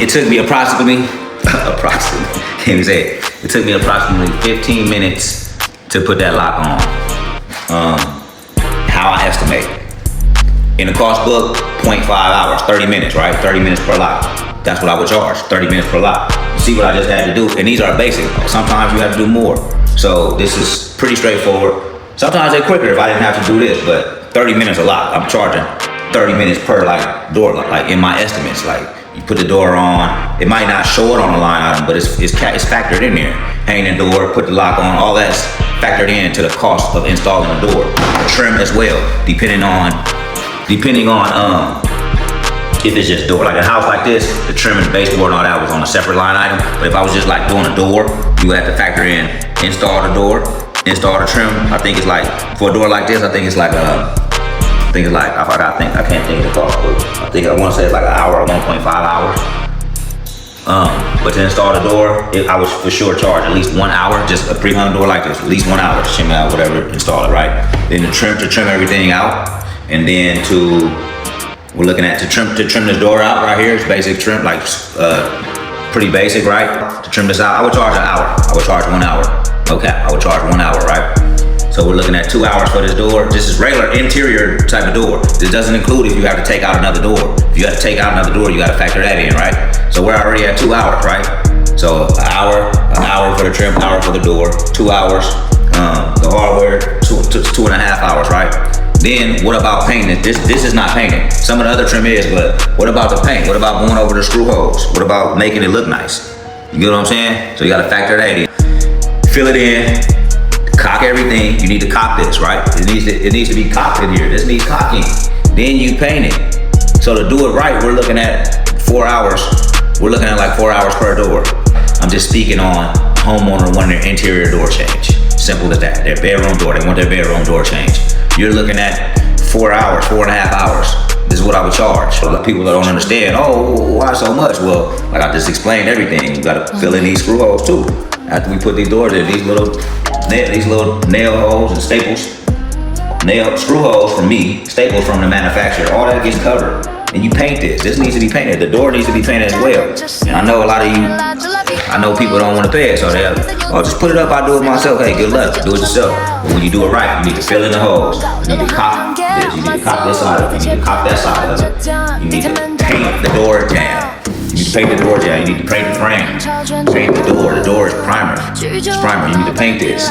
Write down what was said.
It took me approximately, can't even say it. It took me approximately 15 minutes to put that lock on. How I estimate. In the cost book, 0.5 hours, 30 minutes, right? 30 minutes per lock. That's what I would charge, 30 minutes per lock. See what I just had to do? And these are basic. Sometimes you have to do more. So this is pretty straightforward. Sometimes they're quicker if I didn't have to do this, but 30 minutes a lock. I'm charging 30 minutes per like door, like in my estimates. Like you put the door on, it might not show it on the line item, but it's factored in there. Hang the door, put the lock on, all that's factored into the cost of installing a door. Trim as well, depending on if it's just door. Like a house like this, the trim and the baseboard and all that was on a separate line item. But if I was just like doing a door, you have to factor in install the door, install the trim. I think it's like, for a door like this, I think it's like I can't think of the cost, but I want to say it's like an hour or 1.5 hours. But to install the door, I was for sure charge at least 1 hour, just a Prehung door like this, at least 1 hour to trim out whatever, install it, right? Then to trim everything out, and then we're looking at to trim this door out right here. It's basic trim, like pretty basic, right? To trim this out, I would charge an hour. I would charge 1 hour. Okay, I would charge 1 hour, right? So we're looking at 2 hours for this door. This is regular interior type of door. This doesn't include if you have to take out another door. If you have to take out another door, you got to factor that in, right? So we're already at 2 hours, right? So an hour for the trim, an hour for the door, 2 hours. The hardware, 2.5 hours, right? Then what about painting? This is not painted. Some of the other trim is, but what about the paint? What about going over the screw holes? What about making it look nice? You get what I'm saying? So you got to factor that in. Fill it in. Cock everything. You need to cock this, right? It needs to be cocked in here. This needs cocking. Then you paint it. So to do it right, we're looking at 4 hours. We're looking at like 4 hours per door. I'm just speaking on homeowner wanting their interior door change. Simple as that. Their bedroom door, they want their bedroom door change. You're looking at 4 hours, 4.5 hours. This is what I would charge. For the people that don't understand, oh, why so much? Well, like I just explained everything. You gotta fill in these screw holes too. After we put these doors in, these little nail holes and staples, screw holes from me, staples from the manufacturer, all that gets covered. And you paint this. This needs to be painted. The door needs to be painted as well. And I know a lot of you, I know people don't want to pay it, so they'll, oh, just put it up, I'll do it myself. Hey, good luck, do it yourself. But when you do it right, you need to fill in the holes. You need to cock this, you need to cock this side of it, you need to cock that side of it. You need to paint the door down. You need to paint the door down, you need to paint the frame. Paint the door is primer. It's primer, you need to paint this.